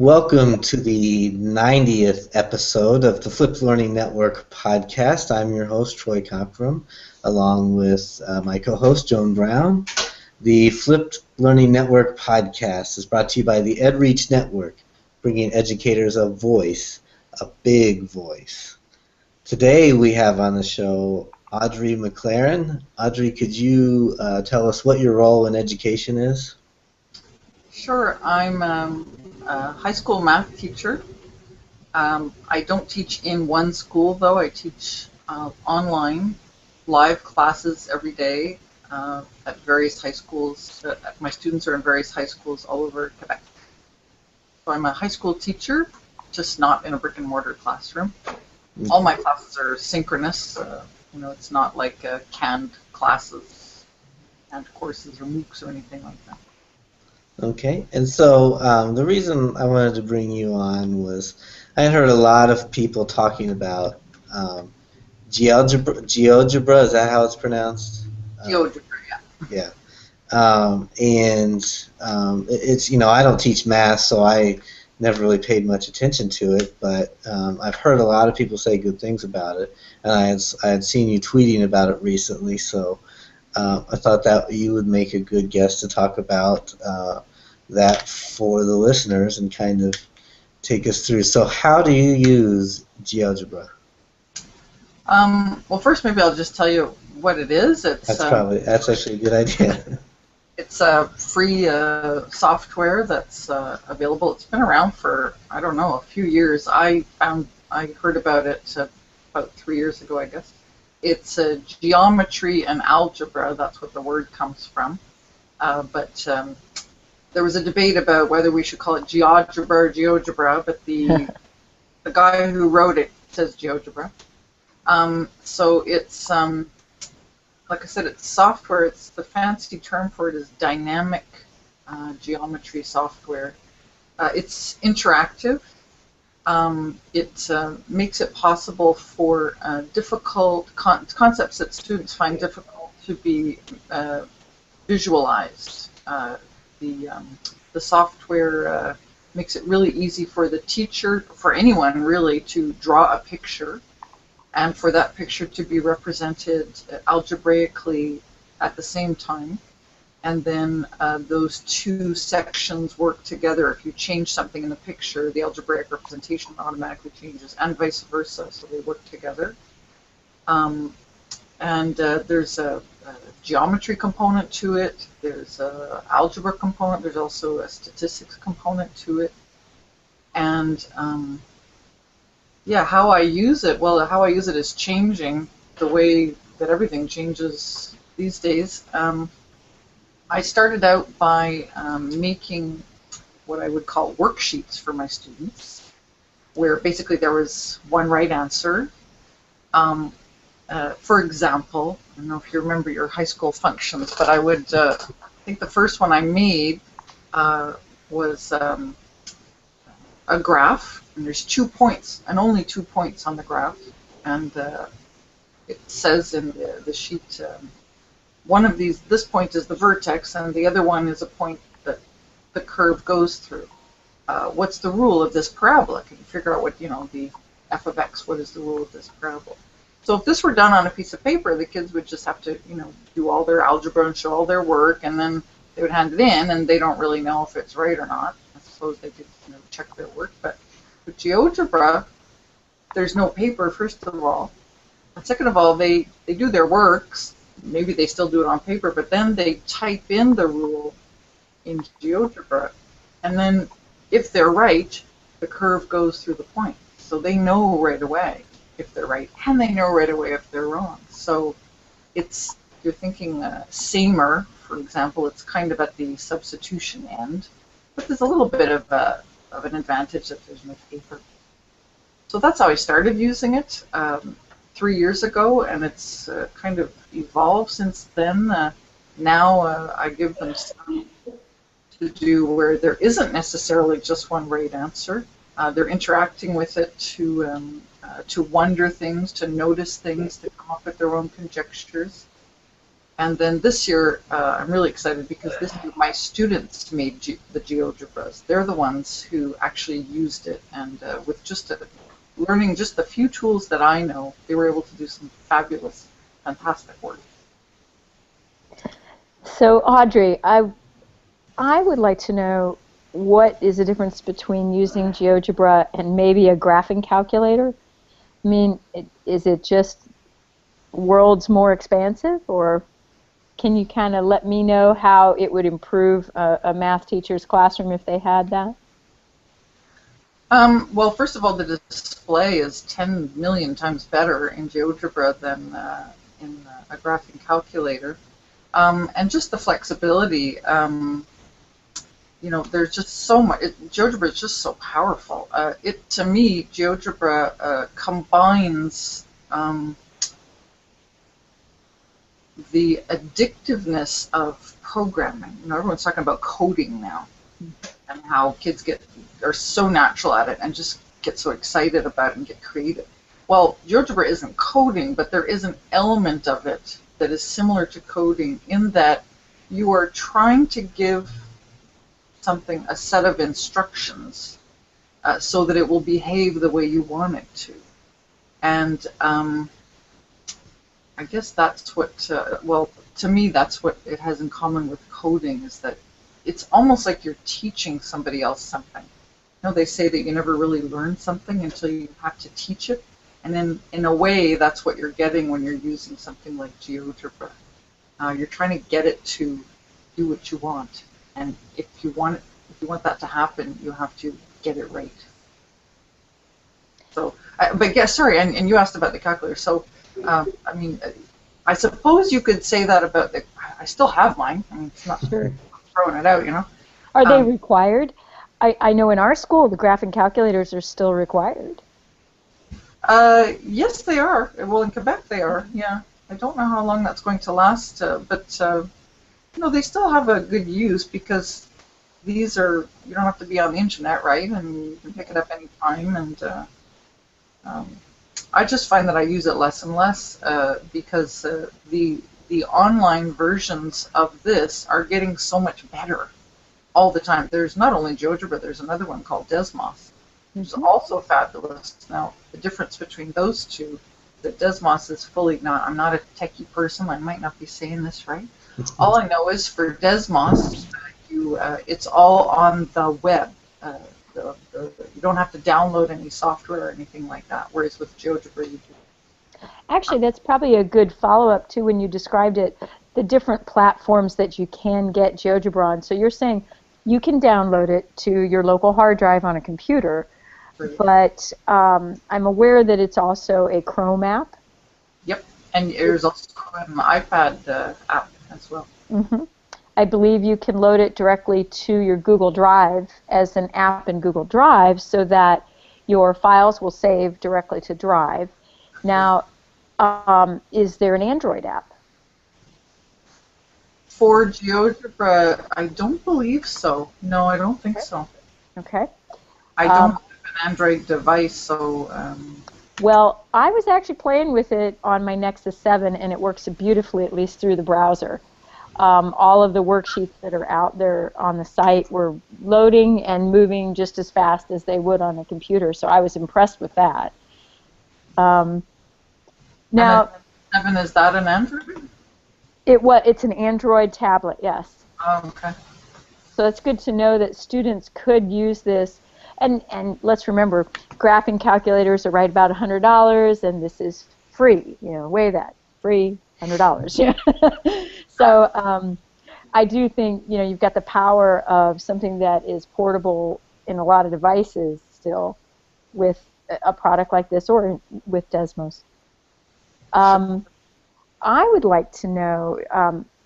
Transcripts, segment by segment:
Welcome to the 90th episode of the Flipped Learning Network podcast. I'm your host, Troy Cockrum, along with my co-host, Joan Brown. The Flipped Learning Network podcast is brought to you by the EdReach Network, bringing educators a voice, a big voice. Today we have on the show Audrey McLaren. Audrey, could you tell us what your role in education is? Sure. I'm a high school math teacher. I don't teach in one school, though. I teach online, live classes every day at various high schools. My students are in various high schools all over Quebec. So I'm a high school teacher, just not in a brick-and-mortar classroom. All my classes are synchronous. It's not like canned classes, canned courses or MOOCs or anything like that. Okay, and so the reason I wanted to bring you on was I heard a lot of people talking about GeoGebra, is that how it's pronounced? GeoGebra, yeah. Yeah, it's, I don't teach math, so I never really paid much attention to it, but I've heard a lot of people say good things about it, and I had seen you tweeting about it recently, so I thought that you would make a good guest to talk about that for the listeners and kind of take us through. So how do you use GeoGebra? Well, first maybe I'll just tell you what it is. That's actually a good idea. It's a free software that's available. It's been around for, I don't know, a few years. I heard about it about 3 years ago, I guess. It's geometry and algebra. That's what the word comes from. But there was a debate about whether we should call it GeoGebra or GeoGebra, but the guy who wrote it says GeoGebra. So it's, like I said, it's software. It's the fancy term for it is dynamic geometry software. It's interactive. It makes it possible for difficult concepts that students find difficult to be visualized. The software makes it really easy for the teacher, for anyone really, to draw a picture and for that picture to be represented algebraically at the same time. And then those two sections work together. If you change something in the picture, the algebraic representation automatically changes, and vice versa, so they work together. There's a geometry component to it, there's an algebra component, there's also a statistics component to it. And how I use it, well, how I use it is changing the way that everything changes these days. I started out by making what I would call worksheets for my students, where basically there was one right answer. For example, I don't know if you remember your high school functions, but I would I think the first one I made was a graph, and there's 2 points, and only 2 points on the graph, and it says in the sheet, one of this point is the vertex, and the other one is a point that the curve goes through. What's the rule of this parabola? Can you figure out what, the f of x, what is the rule of this parabola? So if this were done on a piece of paper, the kids would just have to, do all their algebra and show all their work, and then they would hand it in, and they don't really know if it's right or not. I suppose they could, check their work. But with GeoGebra, there's no paper, first of all. And second of all, they do their works. Maybe they still do it on paper, but then they type in the rule in GeoGebra, and then if they're right, the curve goes through the point. So they know right away if they're right, and they know right away if they're wrong. So it's, you're thinking samer, for example, it's kind of at the substitution end, but there's a little bit of an advantage if there's no paper. So that's how I started using it 3 years ago, and it's kind of evolved since then. Now I give them stuff to do where there isn't necessarily just one right answer. They're interacting with it to wonder things, to notice things, to come up with their own conjectures. And then this year, I'm really excited because this year my students made the GeoGebras. They're the ones who actually used it, and with just learning just the few tools that I know, they were able to do some fabulous, fantastic work. So Audrey, I would like to know what is the difference between using GeoGebra and maybe a graphing calculator? I mean, is it just worlds more expansive, or can you kind of let me know how it would improve a math teacher's classroom if they had that? Well, first of all, the display is 10 million times better in GeoGebra than in a graphing calculator. And just the flexibility, there's just so much. GeoGebra is just so powerful. To me, GeoGebra combines the addictiveness of programming. Everyone's talking about coding now, and how kids are so natural at it and just get so excited about it and get creative. Well, GeoGebra isn't coding, but there is an element of it that is similar to coding in that you are trying to give something a set of instructions so that it will behave the way you want it to. And I guess that's what, to me, that's what it has in common with coding, is that it's almost like you're teaching somebody else something. They say that you never really learn something until you have to teach it. And then, in a way, that's what you're getting when you're using something like GeoGebra. You're trying to get it to do what you want. And if you want that to happen, you have to get it right. So, but yeah, sorry, and you asked about the calculator. So, I suppose you could say that about I still have mine. I mean, it's not Sure. throwing it out, Are they required? I know in our school the graphing calculators are still required. Yes, they are. Well, in Quebec they are. Yeah, I don't know how long that's going to last, but they still have a good use because these are, you don't have to be on the internet, right? And you can pick it up anytime. And I just find that I use it less and less because the online versions of this are getting so much better all the time. There's not only GeoGebra, there's another one called Desmos. It's also fabulous. Now, the difference between those two, that Desmos is fully not, I'm not a techie person, I might not be saying this right. All I know is for Desmos, it's all on the web. You don't have to download any software or anything like that, whereas with GeoGebra you do. Actually, that's probably a good follow-up to when you described it, the different platforms that you can get GeoGebra on. So you're saying you can download it to your local hard drive on a computer, but I'm aware that it's also a Chrome app. Yep, and there's also an iPad app as well. Mm-hmm. I believe you can load it directly to your Google Drive as an app in Google Drive so that your files will save directly to Drive. Now, is there an Android app? For GeoGebra, I don't believe so. No, I don't think so. Okay. I don't have an Android device, so... Well, I was actually playing with it on my Nexus 7, and it works beautifully, at least through the browser. All of the worksheets that are out there on the site were loading and moving just as fast as they would on a computer, so I was impressed with that. Now, 7, is that an Android? It's an Android tablet, yes. Oh, okay. So it's good to know that students could use this. And let's remember, graphing calculators are right about $100, and this is free. Weigh that. Free, $100. Yeah. So I do think, you've got the power of something that is portable in a lot of devices still with a product like this or with Desmos. I would like to know,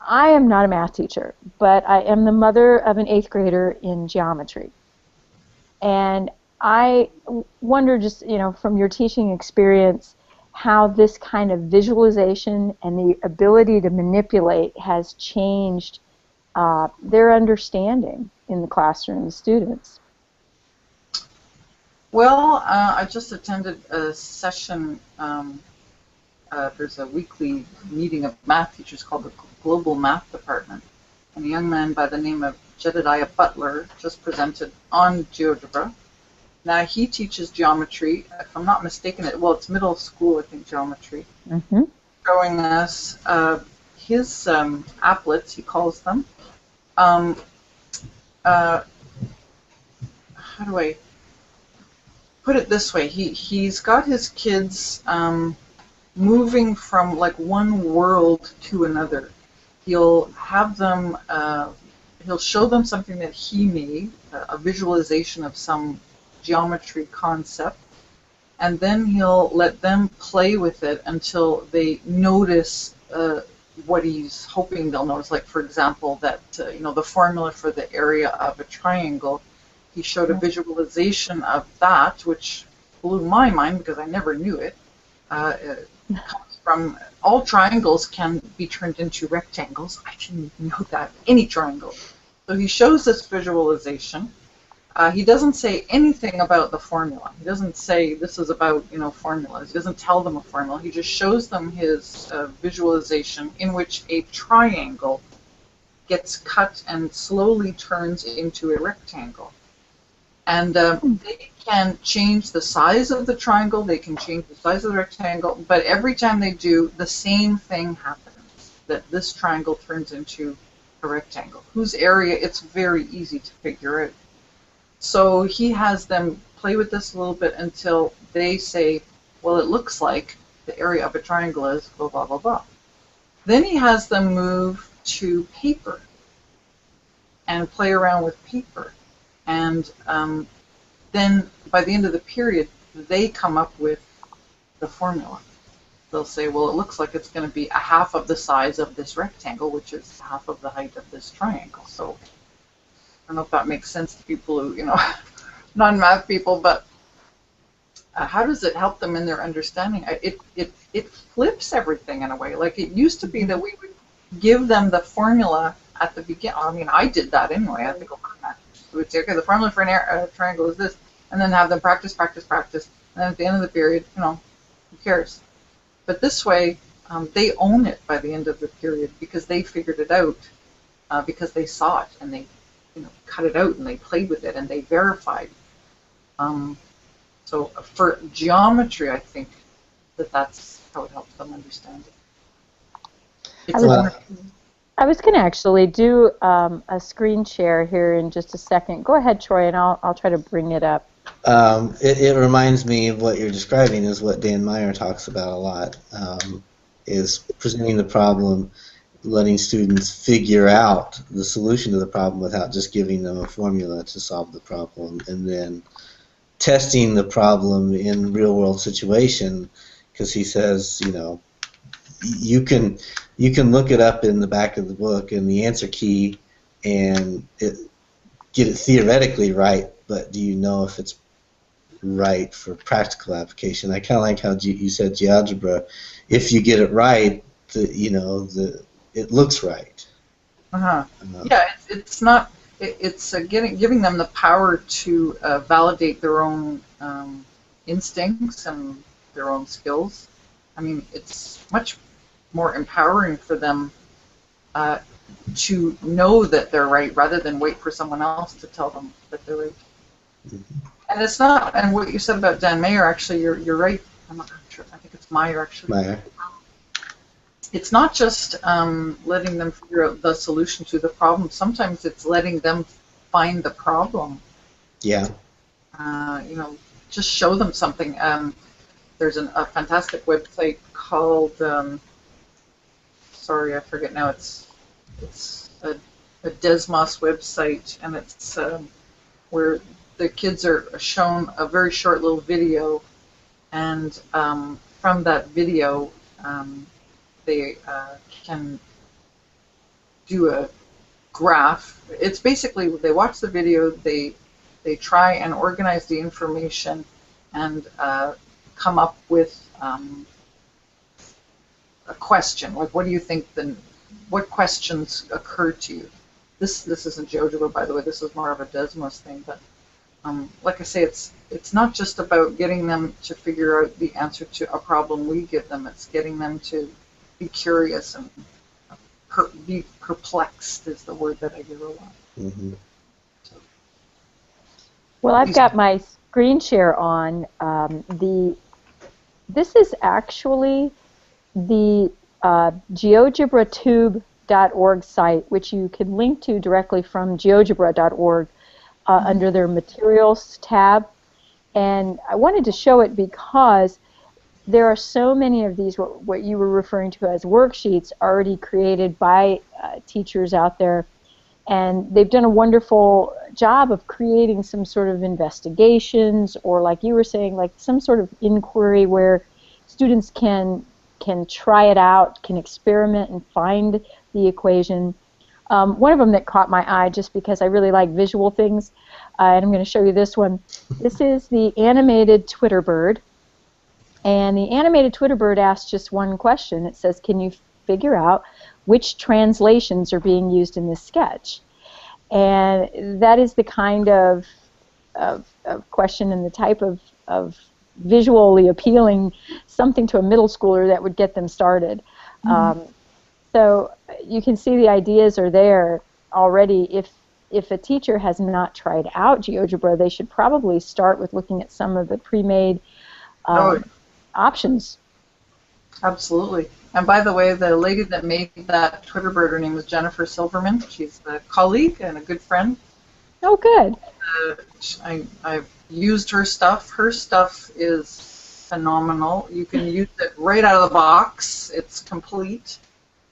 I am not a math teacher, but I am the mother of an 8th grader in geometry. And I wonder just, from your teaching experience, how this kind of visualization and the ability to manipulate has changed their understanding in the classroom, the students. Well, I just attended a session. There's a weekly meeting of math teachers called the global math department. And a young man by the name of Jedediah Butler just presented on GeoGebra. Now he teaches geometry, if I'm not mistaken, it's middle school, I think, geometry, showing us his applets, he calls them. How do I put it this way? He's got his kids moving from like one world to another. He'll have them, he'll show them something that he made, a visualization of some geometry concept, and then he'll let them play with it until they notice what he's hoping they'll notice. Like, for example, that the formula for the area of a triangle. He showed a visualization of that, which blew my mind because I never knew it. It comes from all triangles can be turned into rectangles. I didn't even know that. Any triangle. So he shows this visualization. He doesn't say anything about the formula. He doesn't say this is about formulas. He doesn't tell them a formula. He just shows them his visualization in which a triangle gets cut and slowly turns into a rectangle. And they can change the size of the triangle, they can change the size of the rectangle, but every time they do, the same thing happens, that this triangle turns into a rectangle, whose area it's very easy to figure out. So he has them play with this a little bit until they say, well, it looks like the area of a triangle is blah, blah, blah, blah. Then he has them move to paper and play around with paper. And then by the end of the period, they come up with the formula. They'll say, well, it looks like it's going to be a half of the size of this rectangle, which is half of the height of this triangle. So I don't know if that makes sense to people who, non-math people, but how does it help them in their understanding? It flips everything in a way. Like, it used to be that we would give them the formula at the beginning. I mean, I did that anyway. I think a lot of math. We would say, okay, the formula for a triangle is this, and then have them practice, practice, practice, and then at the end of the period, who cares? But this way, they own it by the end of the period because they figured it out, because they saw it, and they cut it out, and they played with it, and they verified. So for geometry, I think that's how it helps them understand it. I was going to actually do a screen share here in just a second. Go ahead, Troy, and I'll try to bring it up. It reminds me of what you're describing is what Dan Meyer talks about a lot, is presenting the problem, letting students figure out the solution to the problem without just giving them a formula to solve the problem, and then testing the problem in real-world situation, because he says, you can look it up in the back of the book in the answer key and get it theoretically right, but do you know if it's right for practical application? I kind of like how you said GeoGebra. If you get it right, it looks right. Yeah, it's not. It's giving them the power to validate their own instincts and their own skills. I mean, it's much more empowering for them to know that they're right rather than wait for someone else to tell them that they're right. And it's not. And what you said about Dan Meyer, actually, you're right. I'm not sure. I think it's Meyer, actually. Meyer. It's not just letting them figure out the solution to the problem. Sometimes it's letting them find the problem. Yeah. Just show them something. There's a fantastic website called, sorry, I forget now. It's a Desmos website, and it's where the kids are shown a very short little video, and from that video, they can do a graph. It's basically they watch the video, they try and organize the information, and come up with a question. Like, what do you think? What questions occur to you? This isn't GeoGebra, by the way. This is more of a Desmos thing, but like I say, it's not just about getting them to figure out the answer to a problem we give them. It's getting them to be curious and be perplexed is the word that I hear a lot. Mm-hmm. So, Well, I've got my screen share on. This is actually the GeoGebraTube.org site, which you can link to directly from GeoGebra.org under their Materials tab. And I wanted to show it because there are so many of these, what you were referring to as worksheets, already created by teachers out there. And they've done a wonderful job of creating some sort of investigations, or like you were saying, like some sort of inquiry where students can try it out, can experiment and find the equation. One of them that caught my eye, just because I really like visual things, and I'm going to show you this one. This is the animated Twitter bird. And the animated Twitter bird asks just one question. It says, can you figure out which translations are being used in this sketch? And that is the kind of question and the type of visually appealing something to a middle schooler that would get them started. So you can see the ideas are there already. If a teacher has not tried out GeoGebra, they should probably start with looking at some of the pre-made options. Absolutely. And by the way, the lady that made that Twitter bird, her name was Jennifer Silverman. She's a colleague and a good friend. Oh, good. I've used her stuff. Her stuff is phenomenal. You can use it right out of the box. It's complete.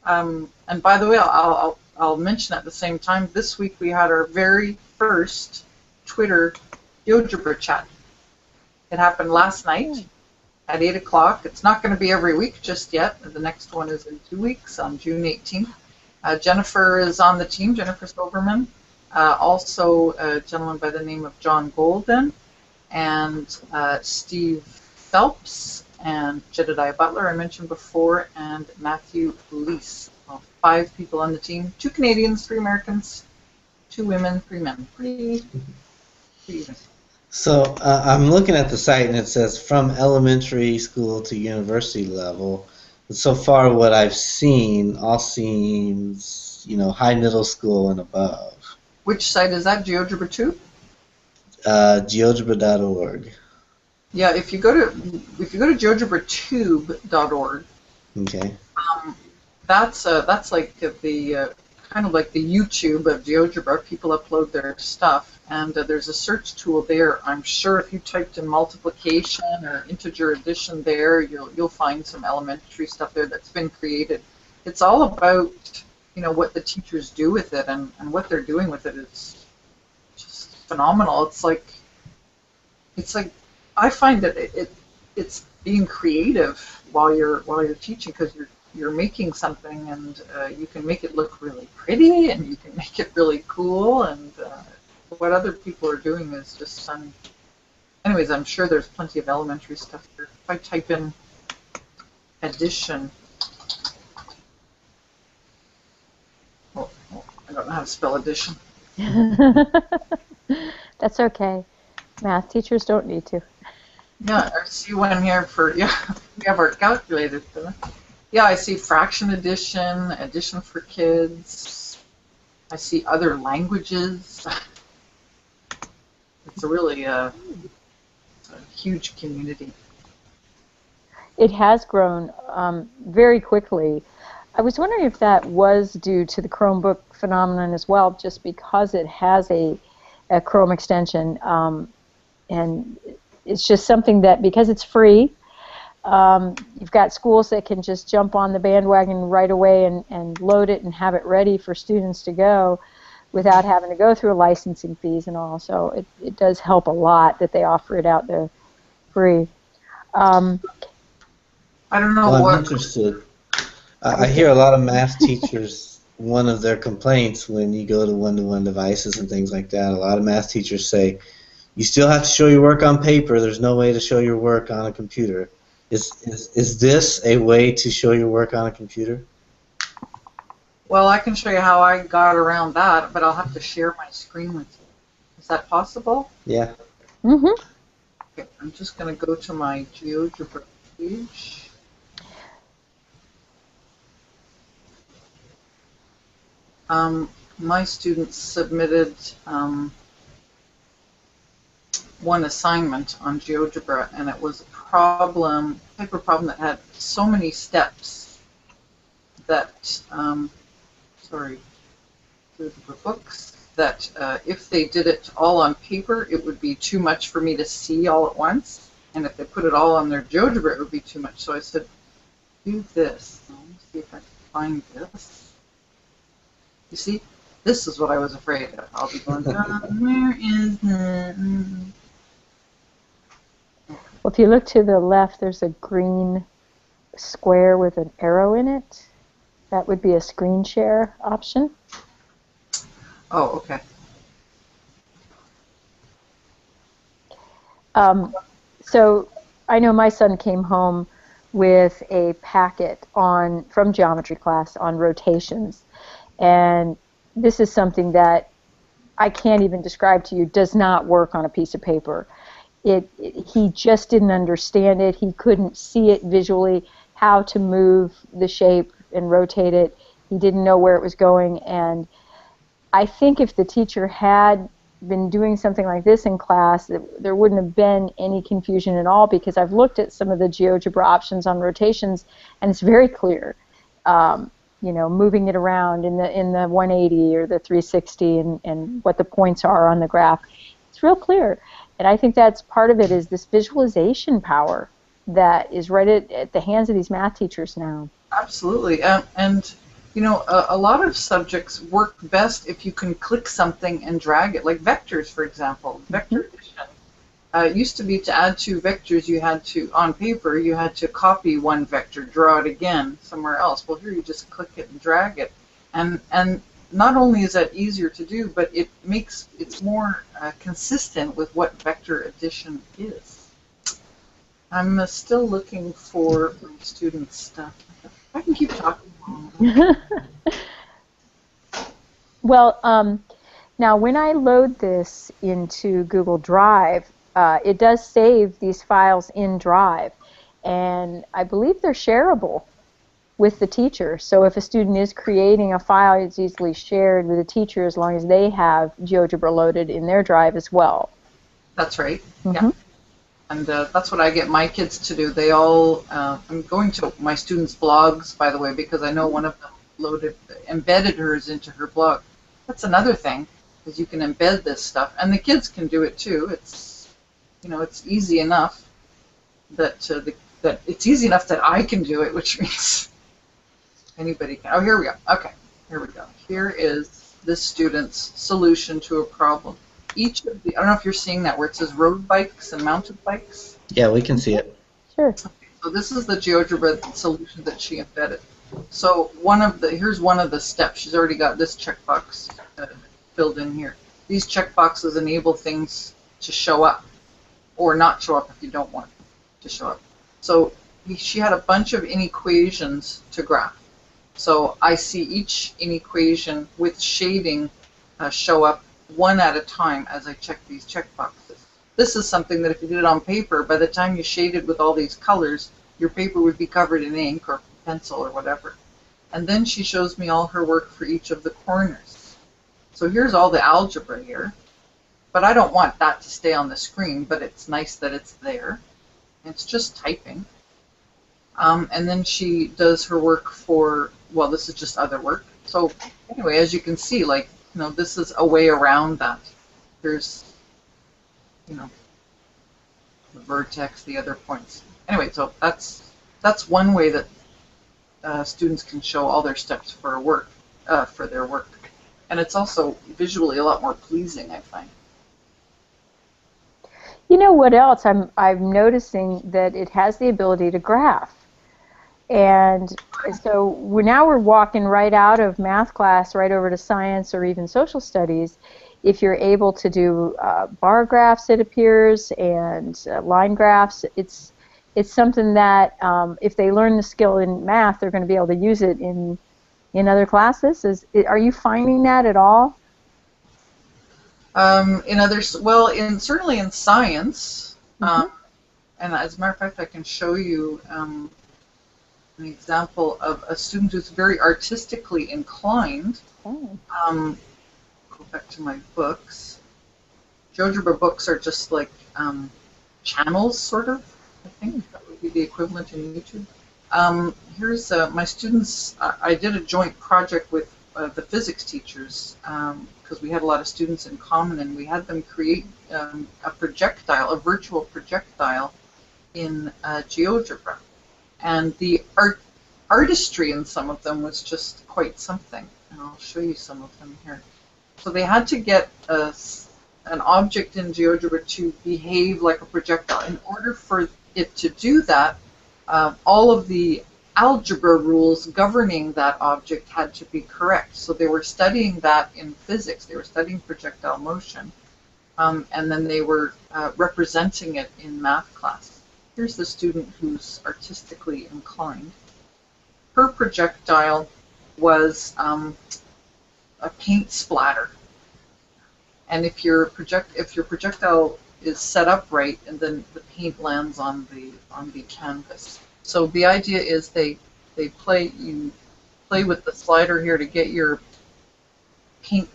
And by the way, I'll mention at the same time, this week we had our very first Twitter GeoGebra chat. It happened last night at 8 o'clock. It's not going to be every week just yet. The next one is in 2 weeks on June 18th. Jennifer is on the team, Jennifer Silverman. Also a gentleman by the name of John Golden, and Steve Phelps, and Jedediah Butler, I mentioned before, and Matthew Leese. Well, 5 people on the team, 2 Canadians, 3 Americans, 2 women, 3 men. Pretty even. So I'm looking at the site, and it says from elementary school to university level. So far, what I've seen all seems, high middle school and above. Which site is that? GeoGebra 2? GeoGebra.org. Yeah, if you go to GeoGebraTube.org, Okay. that's like the kind of like the YouTube of GeoGebra. People upload their stuff, and there's a search tool there. I'm sure if you typed in multiplication or integer addition there, you'll find some elementary stuff there that's been created. It's all about what the teachers do with it, and what they're doing with it is just phenomenal. It's like I find that it's being creative while you're teaching, because you're making something, and you can make it look really pretty, and you can make it really cool, and what other people are doing is just stunning. Anyways, I'm sure there's plenty of elementary stuff here. If I type in addition, I don't know how to spell addition. That's okay. Math teachers don't need to. Yeah, I see one here for, we have our calculator. Yeah, I see fraction addition, addition for kids. I see other languages. It's a really a huge community. It has grown very quickly. I was wondering if that was due to the Chromebook phenomenon as well, just because it has a Chrome extension. And it's just something that, because it's free, you've got schools that can just jump on the bandwagon right away and load it and have it ready for students to go without having to go through licensing fees and all. So it does help a lot that they offer it out there free. I don't know Well, what. I'm interested. I hear a lot of math teachers, one of their complaints when you go to one-to-one devices and things like that, a lot of math teachers say, you still have to show your work on paper. There's no way to show your work on a computer. Is this a way to show your work on a computer? Well, I can show you how I got around that, but I'll have to share my screen with you. Is that possible? Yeah. Mm-hmm. Okay, I'm just going to go to my GeoGebra page. My students submitted one assignment on GeoGebra, and it was a paper problem that had so many steps that, sorry, GeoGebra books, that if they did it all on paper, it would be too much for me to see all at once, and if they put it all on their GeoGebra, it would be too much. So I said, do this. Let me see if I can find this. You see, this is what I was afraid of. I'll be going, where is the... Well, if you look to the left, there's a green square with an arrow in it. That would be a screen share option. Oh, okay. So I know my son came home with a packet from geometry class on rotations, and this is something that I can't even describe to you, does not work on a piece of paper. He just didn't understand it. He couldn't see it visually, how to move the shape and rotate it. He didn't know where it was going, and I think if the teacher had been doing something like this in class, there wouldn't have been any confusion at all, because I've looked at some of the GeoGebra options on rotations, and it's very clear. You know, moving it around in the 180 or the 360, and what the points are on the graph. It's real clear, and I think that's part of it, is this visualization power that is right at the hands of these math teachers now. Absolutely, and you know, a lot of subjects work best if you can click something and drag it, like vectors, for example. Vector addition used to be to add two vectors, you had to, on paper, you had to copy one vector, draw it again somewhere else. Well, here you just click it and drag it, and not only is that easier to do, but it's more consistent with what vector addition is. I'm still looking for my students' stuff. I can keep talking. Well, now when I load this into Google Drive, it does save these files in Drive, and I believe they're shareable with the teacher. So if a student is creating a file, it's easily shared with the teacher as long as they have GeoGebra loaded in their Drive as well. That's right. Mm-hmm. Yeah. And that's what I get my kids to do. They all, I'm going to my students' blogs, by the way, because I know one of them embedded hers into her blog. That's another thing, is you can embed this stuff, and the kids can do it too. It's, you know, it's easy enough that it's easy enough that I can do it, which means anybody can. Oh, here we go. Okay, here we go. Here is this student's solution to a problem. Each of the, I don't know if you're seeing that, where it says road bikes and mounted bikes. Yeah, we can see it. Sure. Okay, so this is the GeoGebra solution that she embedded. So here's one of the steps. She's already got this checkbox filled in here. These checkboxes enable things to show up, or not show up if you don't want to show up. So she had a bunch of inequations to graph. So I see each inequation with shading show up one at a time as I check these checkboxes. This is something that if you did it on paper, by the time you shaded with all these colors, your paper would be covered in ink or pencil or whatever. And then she shows me all her work for each of the corners. So here's all the algebra here, but I don't want that to stay on the screen, but it's nice that it's there. It's just typing. And then she does her work for, well, this is just other work. So anyway, as you can see, like, you know, this is a way around that. There's, you know, the vertex, the other points. Anyway, so that's one way that students can show all their steps for their work. And it's also visually a lot more pleasing, I find. You know what else? I'm noticing that it has the ability to graph. And so now we're walking right out of math class right over to science or even social studies. If you're able to do bar graphs, it appears, and line graphs, it's something that if they learn the skill in math, they're going to be able to use it in other classes. Are you finding that at all? In others, well, certainly in science, and as a matter of fact, I can show you. an example of a student who's very artistically inclined. Oh. Go back to my books. GeoGebra books are just like channels, sort of. I think that would be the equivalent in YouTube. Here's my students. I did a joint project with the physics teachers because we had a lot of students in common, and we had them create a projectile, a virtual projectile in GeoGebra. And the artistry in some of them was just quite something. And I'll show you some of them here. So they had to get an object in GeoGebra to behave like a projectile. In order for it to do that, all of the algebra rules governing that object had to be correct. So they were studying that in physics. They were studying projectile motion. And then they were representing it in math class. Here's the student who's artistically inclined. Her projectile was a paint splatter. And if your projectile is set up right, and then the paint lands on the canvas. So the idea is you play with the slider here to get your paint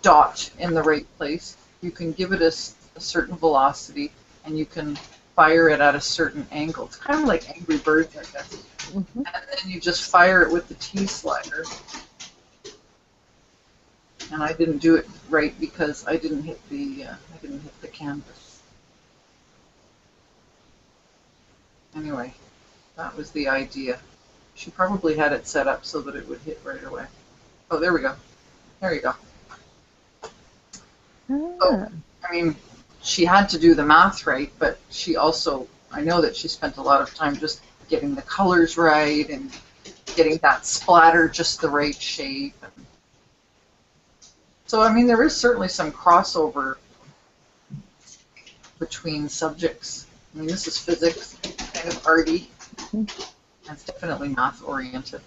dot in the right place. You can give it a certain velocity, and you can fire it at a certain angle. It's kind of like Angry Birds, I guess. Mm-hmm. And then you just fire it with the T slider. And I didn't do it right because I didn't hit the canvas. Anyway, that was the idea. She probably had it set up so that it would hit right away. Oh, there we go. There you go. So, I mean, she had to do the math right, but she also, I know that she spent a lot of time just getting the colors right and getting that splatter just the right shape. So, I mean, there is certainly some crossover between subjects. I mean, this is physics, kind of arty, and it's definitely math-oriented.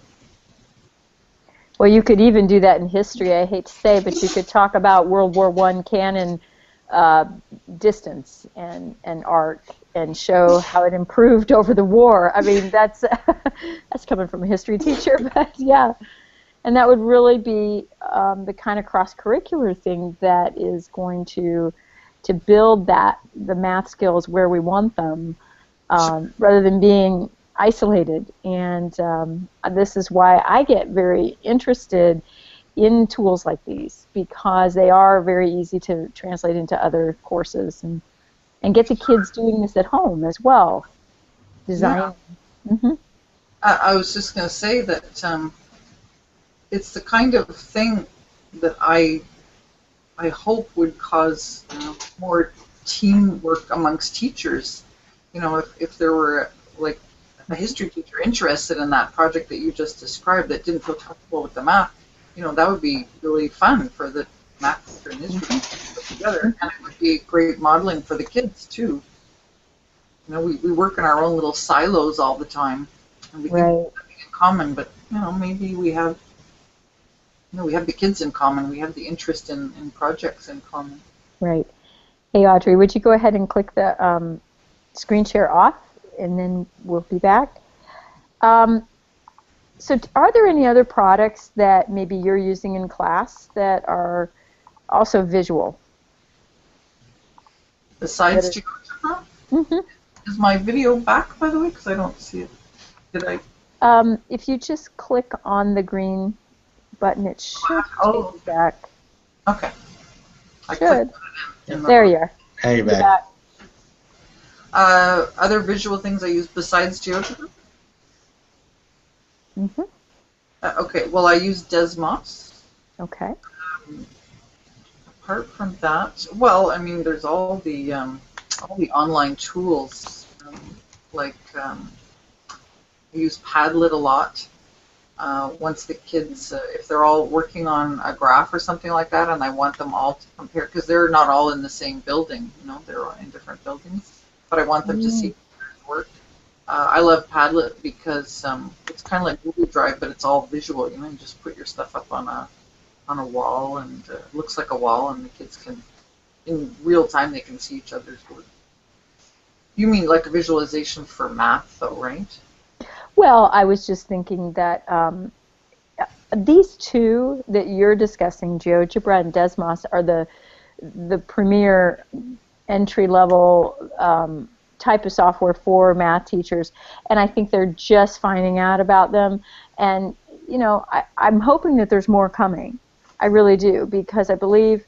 Well, you could even do that in history, I hate to say, but you could talk about World War I canon distance and art and show how it improved over the war. I mean, that's coming from a history teacher, but yeah. And that would really be the kind of cross-curricular thing that is going to build the math skills where we want them, rather than being isolated. And this is why I get very interested in tools like these, because they are very easy to translate into other courses and get the kids doing this at home as well. Design. Yeah. Mm-hmm. I was just going to say that it's the kind of thing that I hope would cause more teamwork amongst teachers. You know, if there were like a history teacher interested in that project that you just described that didn't feel comfortable with the math, you know, that would be really fun for the math teacher and history teacher to put together, and it would be great modeling for the kids too. You know, we work in our own little silos all the time, and we think we have something in common, but you know, maybe we have the kids in common. We have the interest in projects in common. Right. Hey, Audrey, would you go ahead and click the screen share off, and then we'll be back. So are there any other products that maybe you're using in class that are also visual? Besides GeoGebra? Mm-hmm. Is my video back, by the way? Because I don't see it. Did I? If you just click on the green button, it should take you back. Okay. Good. There you are. Hey, you're back. Other visual things I use besides GeoGebra? Mm-hmm. Okay, well, I use Desmos. Okay. Apart from that, well, I mean, there's all the online tools, like I use Padlet a lot. Once the kids, if they're all working on a graph or something like that, and I want them all to compare, because they're not all in the same building, you know, they're in different buildings, but I want them to see their work. I love Padlet because it's kind of like Google Drive, but it's all visual. You know, you just put your stuff up on a wall, and it looks like a wall, and the kids can, in real time, they can see each other's work. You mean like a visualization for math, though, right? Well, I was just thinking that these two that you're discussing, GeoGebra and Desmos, are the premier entry-level type of software for math teachers, and I think they're just finding out about them. And you know, I'm hoping that there's more coming. I really do, because I believe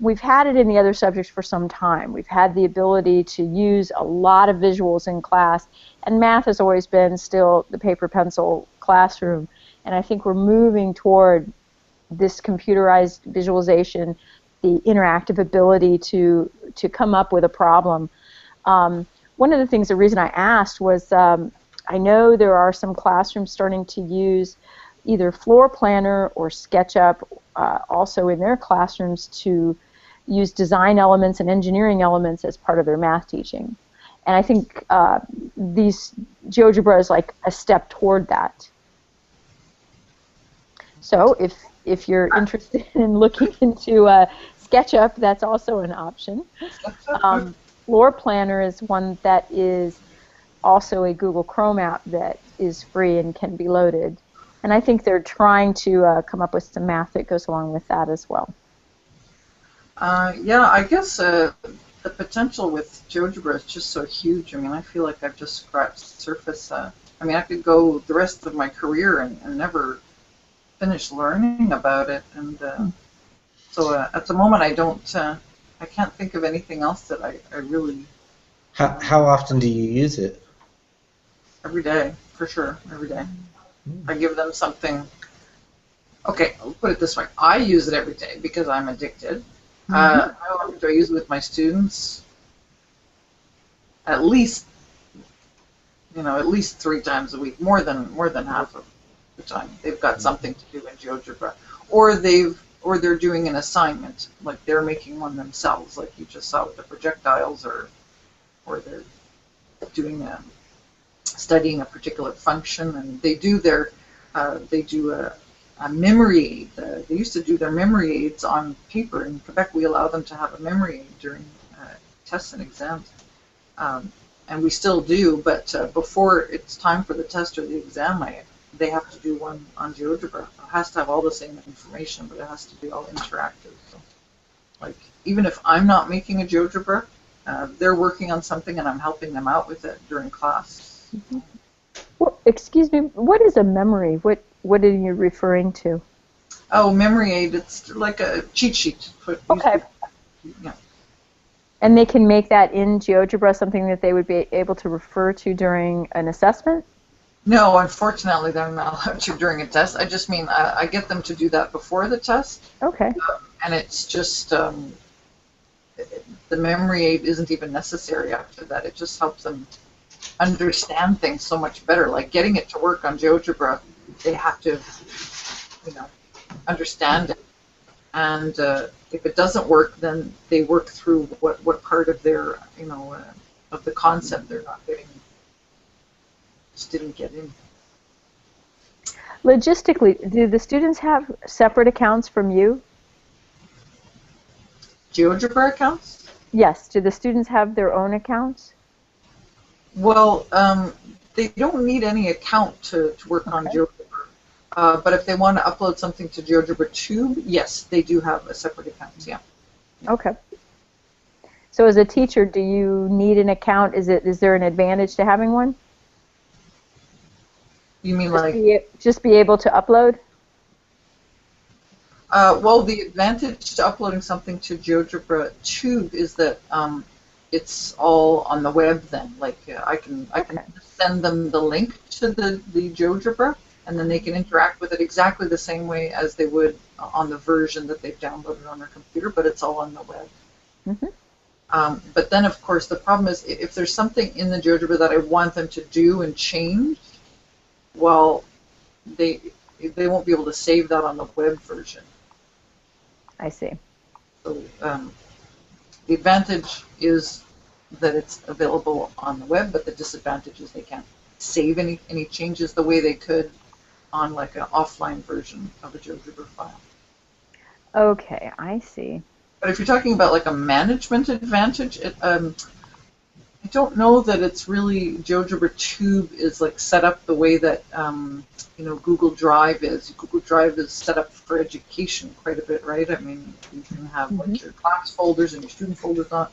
we've had it in the other subjects for some time. We've had the ability to use a lot of visuals in class, and math has always been still the paper pencil classroom. And I think we're moving toward this computerized visualization, the interactive ability to come up with a problem. One of the things, the reason I asked was I know there are some classrooms starting to use either Floor Planner or SketchUp also in their classrooms to use design elements and engineering elements as part of their math teaching. And I think these GeoGebra is like a step toward that. So if you're interested in looking into SketchUp, that's also an option. Floor Planner is one that is also a Google Chrome app that is free and can be loaded. And I think they're trying to come up with some math that goes along with that as well. Yeah, I guess the potential with GeoGebra is just so huge. I mean, I feel like I've just scratched the surface. I mean, I could go the rest of my career and never finish learning about it. And so at the moment, I can't think of anything else that I really... How often do you use it? Every day, for sure, every day. I give them something. Okay, I'll put it this way. I use it every day because I'm addicted. How often do I use it with my students? At least 3 times a week, more than half of the time. They've got something to do in GeoGebra, or they're doing an assignment, like they're making one themselves, like you just saw with the projectiles, or they're doing studying a particular function, and they do a memory aid. They used to do their memory aids on paper. In Quebec, we allow them to have a memory aid during tests and exams, and we still do. But before it's time for the test or the exam, they have to do one on GeoGebra. It has to have all the same information, but it has to be all interactive. So, like, even if I'm not making a GeoGebra, they're working on something, and I'm helping them out with it during class. Mm-hmm. Well, excuse me, what is a memory? What are you referring to? Oh, memory aid, it's like a cheat sheet. Okay. Yeah. And they can make that in GeoGebra something that they would be able to refer to during an assessment? No, unfortunately, they're not allowed to during a test. I just mean I get them to do that before the test. Okay. And it's just the memory aid isn't even necessary after that. It just helps them understand things so much better. Like getting it to work on GeoGebra, they have to, understand it. And if it doesn't work, then they work through what part of their, of the concept they're not getting, just didn't get in. Logistically, do the students have separate accounts from you? GeoGebra accounts? Yes. Do the students have their own accounts? Well, they don't need any account to work on GeoGebra. But if they want to upload something to GeoGebra Tube, yes, they do have a separate account, yeah. Okay. So as a teacher, do you need an account? Is there an advantage to having one? You mean just be able to upload? Well, the advantage to uploading something to GeoGebra Tube is that it's all on the web then. Like I can send them the link to the GeoGebra, and then they can interact with it exactly the same way as they would on the version that they've downloaded on their computer, but it's all on the web. Mm-hmm. But then, of course, the problem is if there's something in the GeoGebra that I want them to do and change, well, they won't be able to save that on the web version. I see. So the advantage is that it's available on the web, but the disadvantage is they can't save any changes the way they could on like an offline version of a GeoGebra file. Okay, I see. But if you're talking about like a management advantage, I don't know that it's really GeoGebra Tube is like set up the way that Google Drive is. Google Drive is set up for education quite a bit, right? I mean, you can have like your class folders and your student folders on.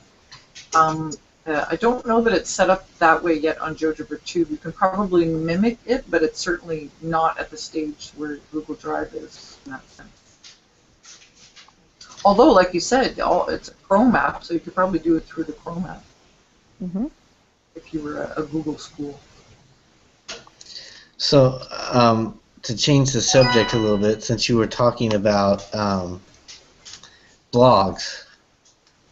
I don't know that it's set up that way yet on GeoGebra Tube. You can probably mimic it, but it's certainly not at the stage where Google Drive is in that sense. Although, like you said, it's a Chrome app, so you could probably do it through the Chrome app. If you were a Google school. So, to change the subject a little bit, since you were talking about blogs,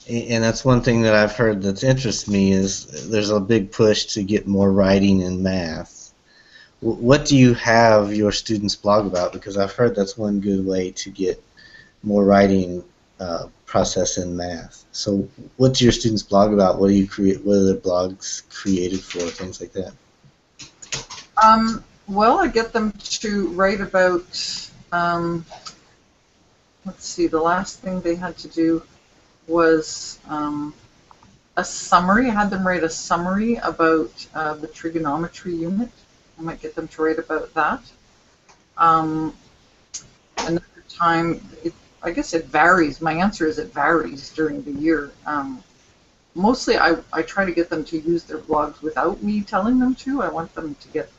and that's one thing that I've heard that interests me is there's a big push to get more writing in math. What do you have your students blog about? Because I've heard that's one good way to get more writing process in math. So what do your students blog about? What do you create? What are their blogs created for? Things like that. Well, I get them to write about, let's see, the last thing they had to do was a summary. I had them write a summary about the trigonometry unit. I might get them to write about that. Another time, I guess it varies. My answer is it varies during the year. Mostly I try to get them to use their blogs without me telling them to. I want them to get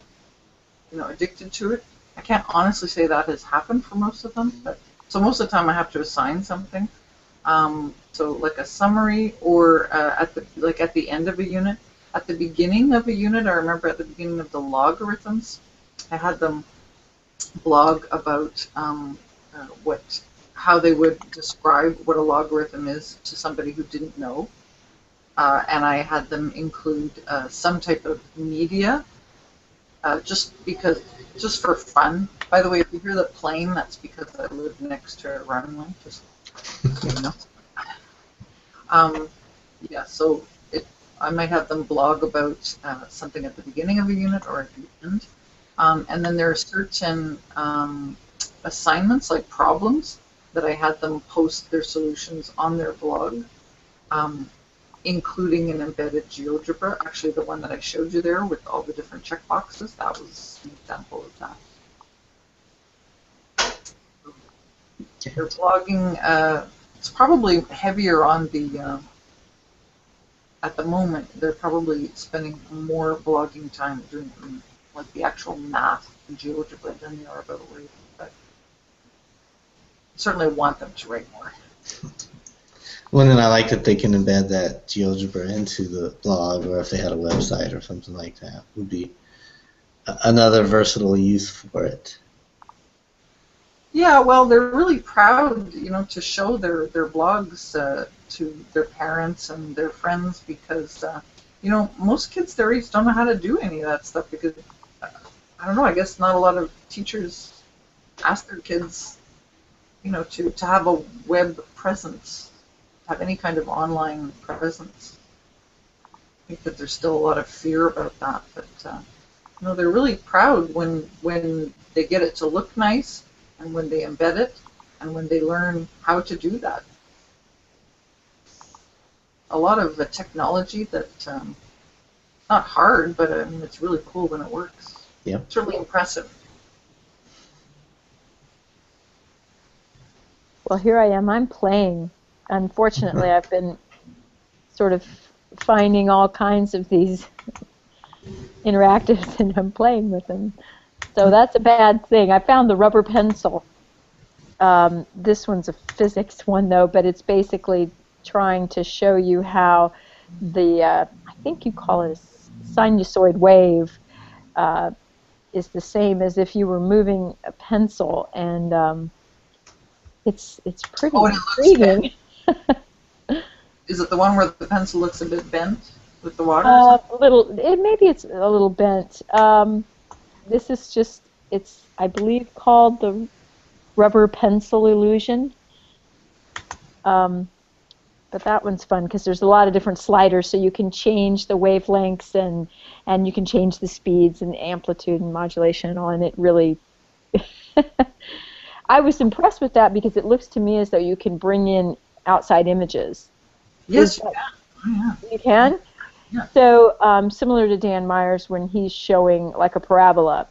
addicted to it. I can't honestly say that has happened for most of them, but so most of the time I have to assign something. So like a summary, or at the end of a unit. At the beginning of a unit, I remember at the beginning of the logarithms, I had them blog about how they would describe what a logarithm is to somebody who didn't know, and I had them include some type of media. Just for fun. By the way, if you hear the plane, that's because I live next to a runway. Just so you know. Yeah, so I might have them blog about something at the beginning of a unit or at the end, and then there are certain assignments like problems that I had them post their solutions on their blog. Including an embedded GeoGebra. Actually, the one that I showed you there with all the different checkboxes, that was an example of that. Their blogging, it's probably heavier on the, at the moment, they're probably spending more blogging time doing like the actual math in GeoGebra than they are about writing, but I certainly want them to write more. Well, then I like that they can embed that GeoGebra into the blog, or if they had a website or something like that, would be another versatile use for it. Yeah, well, they're really proud, to show their blogs to their parents and their friends because, most kids their age don't know how to do any of that stuff because, I don't know, I guess not a lot of teachers ask their kids, to have a web presence. Have any kind of online presence. I think that there's still a lot of fear about that, but they're really proud when they get it to look nice, and when they embed it, and when they learn how to do that. A lot of the technology that not hard, but I mean it's really cool when it works. Yeah, it's really impressive. Well, here I am. I'm playing. Unfortunately, I've been sort of finding all kinds of these interactives, and I'm playing with them. So that's a bad thing. I found the rubber pencil. This one's a physics one, though, but it's basically trying to show you how the, I think you call it a sinusoid wave, is the same as if you were moving a pencil, and it's pretty intriguing. Is it the one where the pencil looks a bit bent with the water? Maybe it's a little bent. This is just, it's, I believe, called the rubber pencil illusion. But that one's fun because there's a lot of different sliders, so you can change the wavelengths and you can change the speeds and amplitude and modulation and all, and it really... I was impressed with that because it looks to me as though you can bring in outside images. Yes, you can. You can? Yeah. So similar to Dan Myers when he's showing like a parabola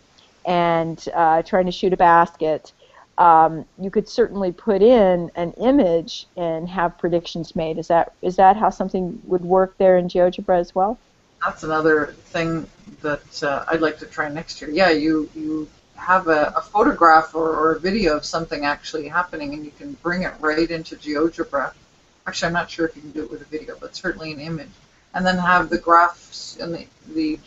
and trying to shoot a basket, you could certainly put in an image and have predictions made. Is that how something would work there in GeoGebra as well? That's another thing that I'd like to try next year. Yeah, you have a photograph or a video of something actually happening, and you can bring it right into GeoGebra. Actually, I'm not sure if you can do it with a video, but certainly an image. And then have the graphs and the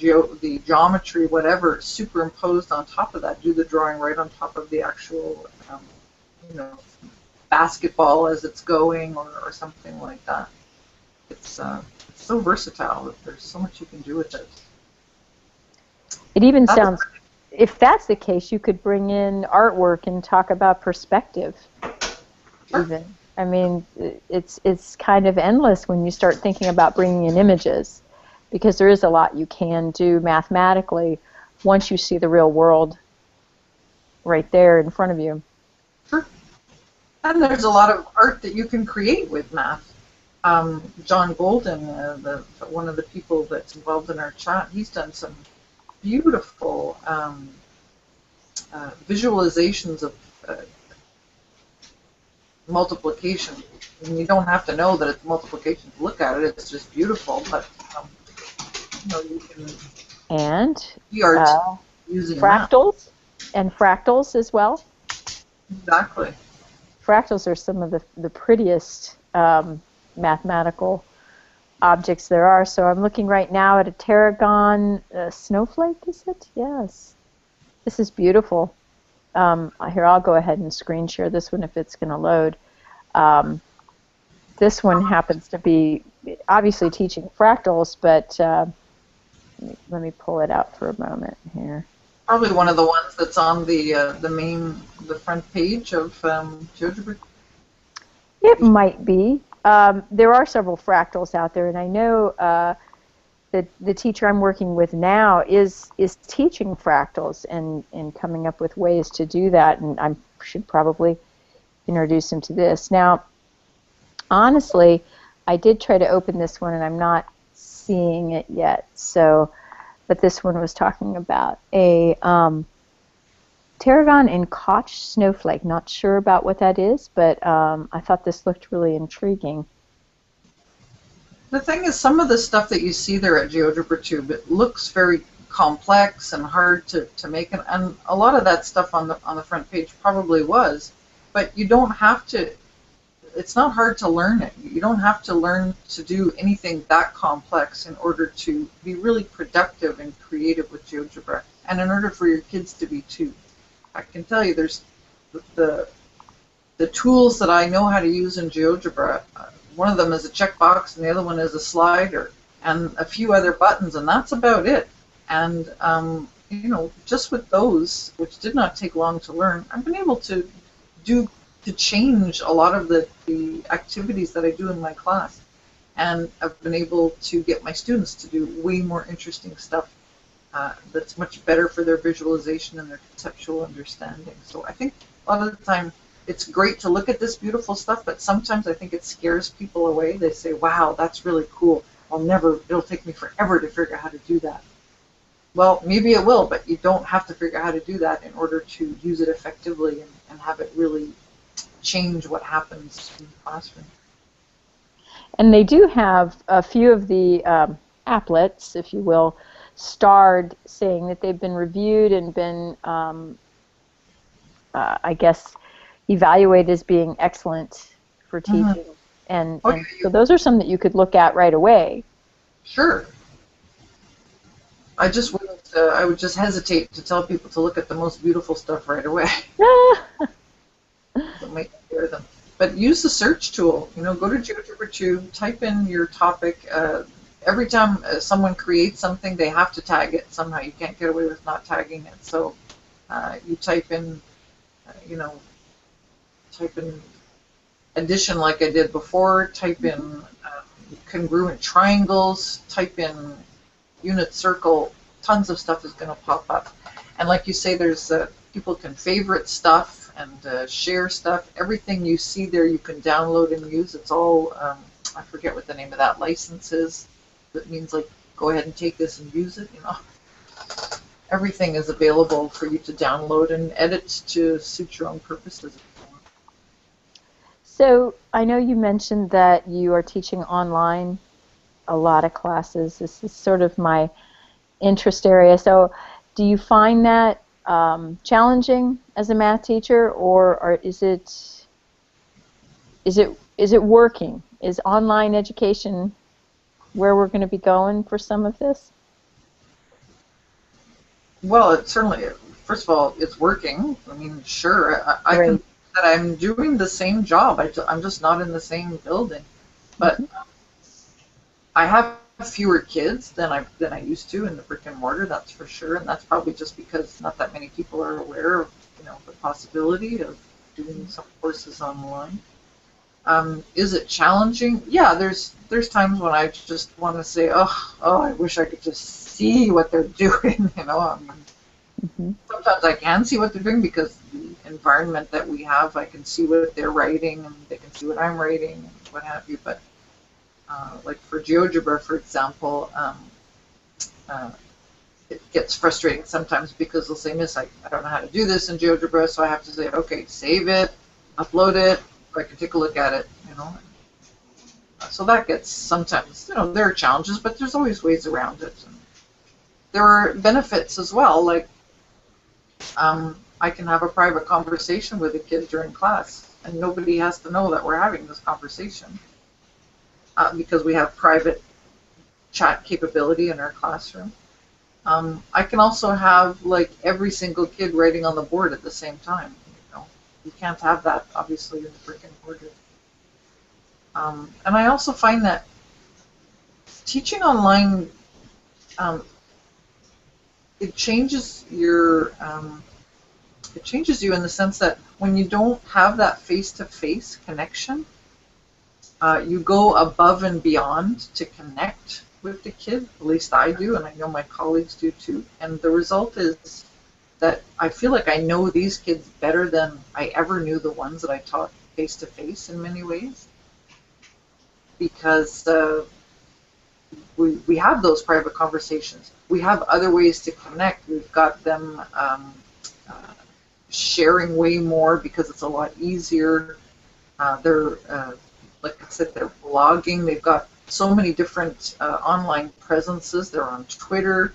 geometry, whatever, superimposed on top of that. Do the drawing right on top of the actual, you know, basketball as it's going, or something like that. It's so versatile that there's so much you can do with it. It even sounds, if that's the case, you could bring in artwork and talk about perspective. Sure. Even. I mean, it's kind of endless when you start thinking about bringing in images, because there is a lot you can do mathematically once you see the real world right there in front of you. Sure. And there's a lot of art that you can create with math. John Golden, one of the people that's involved in our chat, he's done some beautiful visualizations of multiplication. And you don't have to know that it's multiplication to look at it. It's just beautiful. But you can see art using fractals and fractals as well. Exactly. Fractals are some of the prettiest mathematical objects there are. So I'm looking right now at a tarragon snowflake, is it? Yes. This is beautiful. Here, I'll go ahead and screen share this one if it's going to load. This one happens to be obviously teaching fractals, but let me pull it out for a moment here. Probably one of the ones that's on the front page of GeoGebra. It might be. There are several fractals out there, and I know that the teacher I'm working with now is teaching fractals and coming up with ways to do that, and I should probably introduce him to this. Now, honestly, I did try to open this one, and I'm not seeing it yet. But this one was talking about a tarragon and Koch snowflake. Not sure about what that is, but I thought this looked really intriguing. The thing is, some of the stuff that you see there at GeoGebra Tube, it looks very complex and hard to make, and a lot of that stuff on the front page probably was, but you don't have to. It's not hard to learn it. You don't have to learn to do anything that complex in order to be really productive and creative with GeoGebra, and in order for your kids to be too. I can tell you, there's the tools that I know how to use in GeoGebra. One of them is a checkbox, and the other one is a slider, and a few other buttons, and that's about it. And just with those, which did not take long to learn, I've been able to change a lot of the activities that I do in my class, and I've been able to get my students to do way more interesting stuff that's much better for their visualization and their conceptual understanding. So I think a lot of the time it's great to look at this beautiful stuff, but sometimes I think it scares people away. They say, wow, that's really cool. It'll take me forever to figure out how to do that. Well, maybe it will, but you don't have to figure out how to do that in order to use it effectively and have it really change what happens in the classroom. And they do have a few of the applets, if you will, starred, saying that they've been reviewed and been, I guess, evaluated as being excellent for teaching. Mm-hmm. And so those are some that you could look at right away. Sure. I would just hesitate to tell people to look at the most beautiful stuff right away. That might scare them. But use the search tool. Go to GeoGebra Tube, type in your topic. Every time someone creates something, they have to tag it somehow. You can't get away with not tagging it. So you type in, addition like I did before. Type in congruent triangles. Type in unit circle. Tons of stuff is going to pop up. And like you say, there's people can favorite stuff and share stuff. Everything you see there you can download and use. It's all, I forget what the name of that license is. That means like go ahead and take this and use it. Everything is available for you to download and edit to suit your own purposes. So I know you mentioned that you are teaching online a lot of classes. This is sort of my interest area. So do you find that challenging as a math teacher, or is it working? Is online education where we're going to be going for some of this? Well, it certainly, first of all, it's working. I mean, sure, I Right. can that I'm doing the same job. I'm just not in the same building. But I have fewer kids than I used to in the brick and mortar, that's for sure. And that's probably just because not that many people are aware of, the possibility of doing some courses online. Is it challenging? Yeah, there's times when I just want to say, oh, I wish I could just see what they're doing. Sometimes I can see what they're doing because the environment that we have, I can see what they're writing and they can see what I'm writing and what have you. But like for GeoGebra, for example, it gets frustrating sometimes because they'll say, Miss, I don't know how to do this in GeoGebra, so I have to say, okay, save it, upload it, so I can take a look at it, So that gets sometimes, there are challenges, but there's always ways around it. And there are benefits as well, like I can have a private conversation with a kid during class, and nobody has to know that we're having this conversation because we have private chat capability in our classroom. I can also have like every single kid writing on the board at the same time. You can't have that obviously in the brick and mortar. And I also find that teaching online it changes you in the sense that when you don't have that face-to-face connection, you go above and beyond to connect with the kid. At least I do, and I know my colleagues do too. And the result is that I feel like I know these kids better than I ever knew the ones that I taught face-to-face in many ways, because we have those private conversations. We have other ways to connect. We've got them sharing way more because it's a lot easier. They're, like I said, they're blogging. They've got so many different online presences. They're on Twitter.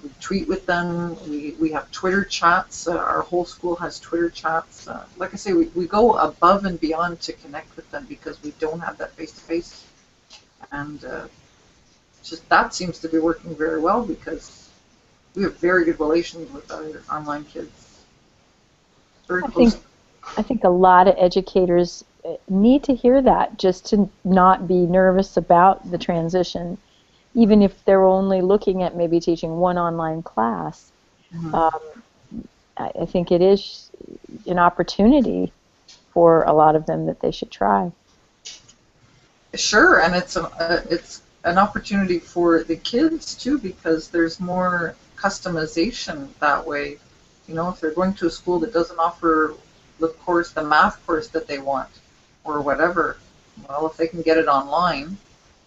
We tweet with them. We have Twitter chats. Our whole school has Twitter chats. Like I say, we go above and beyond to connect with them because we don't have that face-to-face. And just that seems to be working very well because we have very good relations with our online kids. Very close. I think a lot of educators need to hear that, just to not be nervous about the transition, even if they're only looking at maybe teaching one online class. I think it is an opportunity for a lot of them that they should try. Sure, and it's an opportunity for the kids too because there's more customization that way. If they're going to a school that doesn't offer the math course that they want or whatever, well, if they can get it online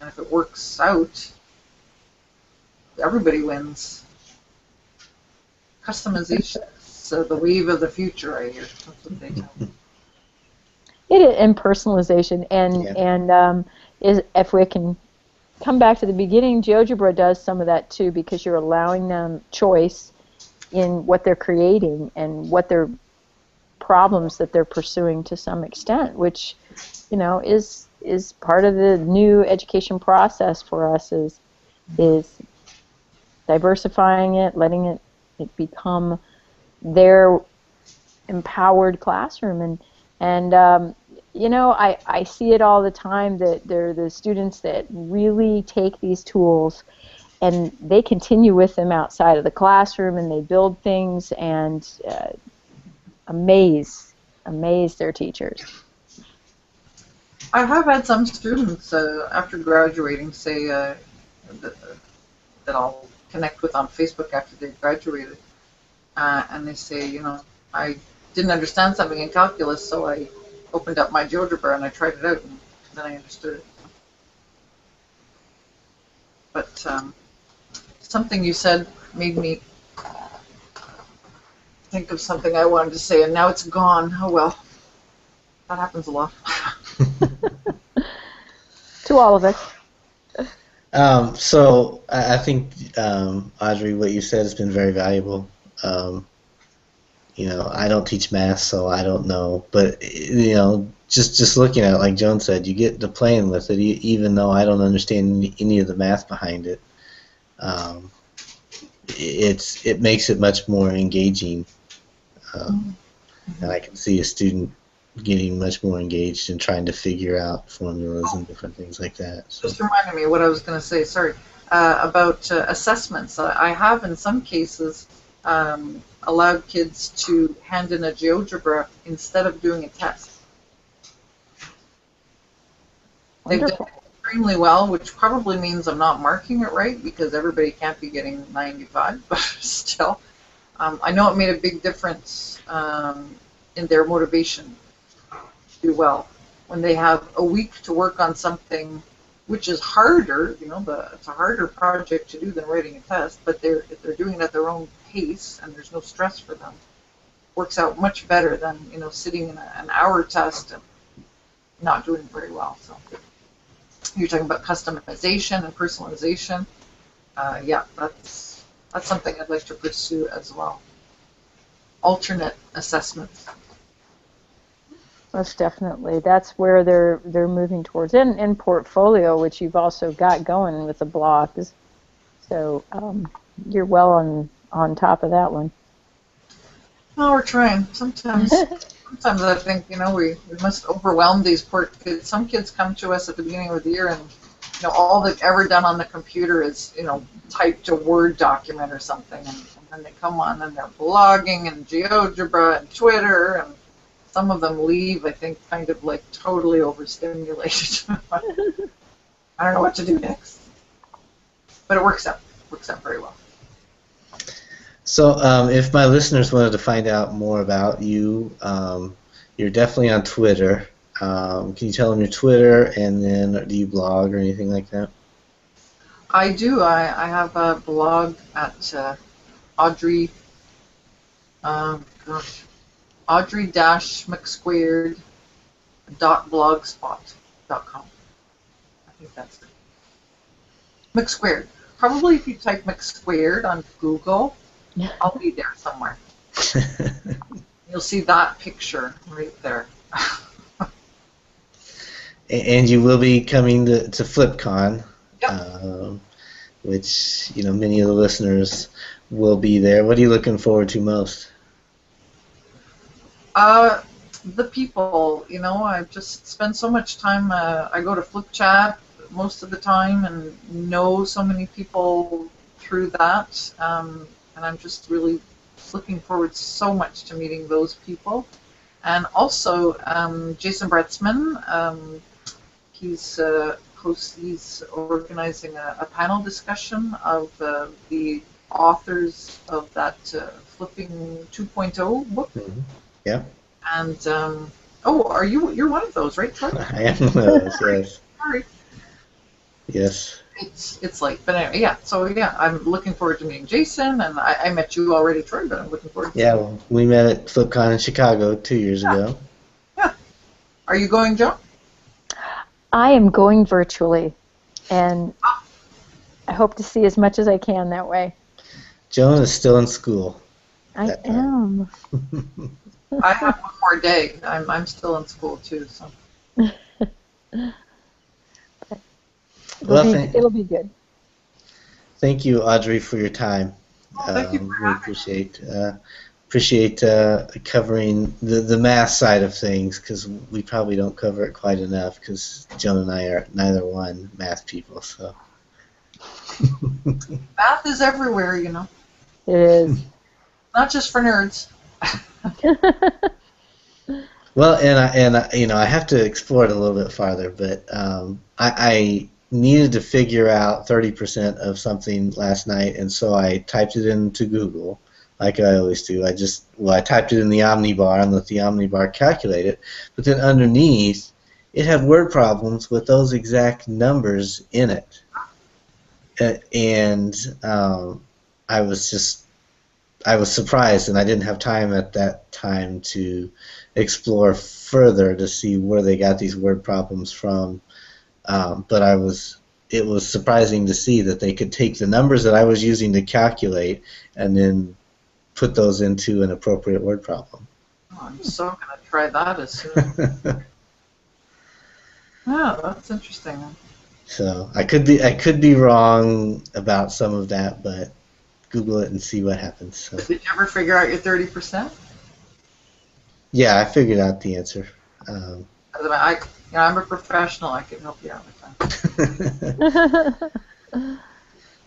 and if it works out, everybody wins. Customization is the wave of the future, I hear. That's what they tell me. And personalization, and if we can come back to the beginning, GeoGebra does some of that too because you're allowing them choice in what they're creating and what their problems that they're pursuing to some extent, which is part of the new education process for us is diversifying it, letting it become their empowered classroom. And I see it all the time that they're the students that really take these tools and they continue with them outside of the classroom and they build things and amaze their teachers. I have had some students after graduating say that I'll connect with on Facebook after they've graduated, and they say, I didn't understand something in calculus, so I opened up my GeoGebra and I tried it out, and then I understood it. But something you said made me think of something I wanted to say, and now it's gone. Oh well, that happens a lot. To all of us. So I think, Audrey, what you said has been very valuable. I don't teach math, so I don't know. But, just looking at it, like Joan said, you get to playing with it, even though I don't understand any of the math behind it. It makes it much more engaging. And I can see a student getting much more engaged in trying to figure out formulas and different things like that. So. Just reminded me what I was going to say, sorry, about assessments. I have, in some cases, allowed kids to hand in a GeoGebra instead of doing a test. They've done extremely well, which probably means I'm not marking it right because everybody can't be getting 95, but still. I know it made a big difference in their motivation to do well. When they have a week to work on something which is harder, it's a harder project to do than writing a test, but if they're doing it at their own pace and there's no stress for them, it works out much better than, sitting in an hour test and not doing very well. So you're talking about customization and personalization. Yeah, that's something I'd like to pursue as well. Alternate assessments. Most definitely. That's where they're moving towards. And portfolio, which you've also got going with the blogs. So you're well on top of that one. Well, we're trying. Sometimes I think, we must overwhelm these poor kids. Some kids come to us at the beginning of the year and, all they've ever done on the computer is, typed a Word document or something. And then they come on and they're blogging and GeoGebra and Twitter, and some of them leave, I think, kind of like totally overstimulated. I don't know what to do next. But it works out. Works out very well. So if my listeners wanted to find out more about you, you're definitely on Twitter. Can you tell them your Twitter, and then do you blog or anything like that? I do. I have a blog at Audrey-McSquared.blogspot.com. I think that's it. McSquared. Probably if you type McSquared on Google, I'll be there somewhere. You'll see that picture right there. And you will be coming to FlipCon, Yep. which many of the listeners will be there. What are you looking forward to most? The people. I just spend so much time. I go to FlipChat most of the time and know so many people through that, and I'm just really looking forward so much to meeting those people. And also Jason Bretzman. He's organizing a panel discussion of the authors of that Flipping 2.0 book. Mm-hmm. Yeah. And you're one of those, right, Troy? I am one of those. Yes. Sorry. Yes. It's late, but anyway, yeah. So yeah, I'm looking forward to meeting Jason, and I met you already, Troy, but I'm looking forward to. Yeah, well, we met at FlipCon in Chicago 2 years ago. Yeah. Are you going, Joe? I am going virtually, and I hope to see as much as I can that way. Joan is still in school. I am. I have one more day. I'm still in school too, so. It'll be good. Thank you, Audrey, for your time. Thank you for having me. Appreciate covering the math side of things, because we probably don't cover it quite enough, because Joan and I are neither one math people. So math is everywhere, It is. Not just for nerds. Well, and I have to explore it a little bit farther, but I needed to figure out 30% of something last night, and so I typed it into Google, like I always do. I typed it in the Omnibar and let the Omnibar calculate it, but then underneath, it had word problems with those exact numbers in it. and I was surprised, and I didn't have time at that time to explore further to see where they got these word problems from. But it was surprising to see that they could take the numbers that I was using to calculate and then put those into an appropriate word problem. Oh, I'm so going to try that as soon. Yeah, that's interesting. So I could be wrong about some of that, but Google it and see what happens. So. Did you ever figure out your 30%? Yeah, I figured out the answer. I'm a professional. I can help you out with that.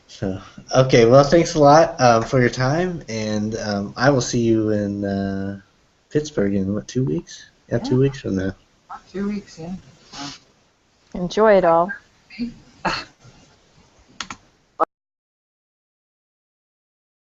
So, okay, well, thanks a lot for your time, and I will see you in Pittsburgh in, what, 2 weeks? Yeah, 2 weeks from now. 2 weeks, yeah. Enjoy it all.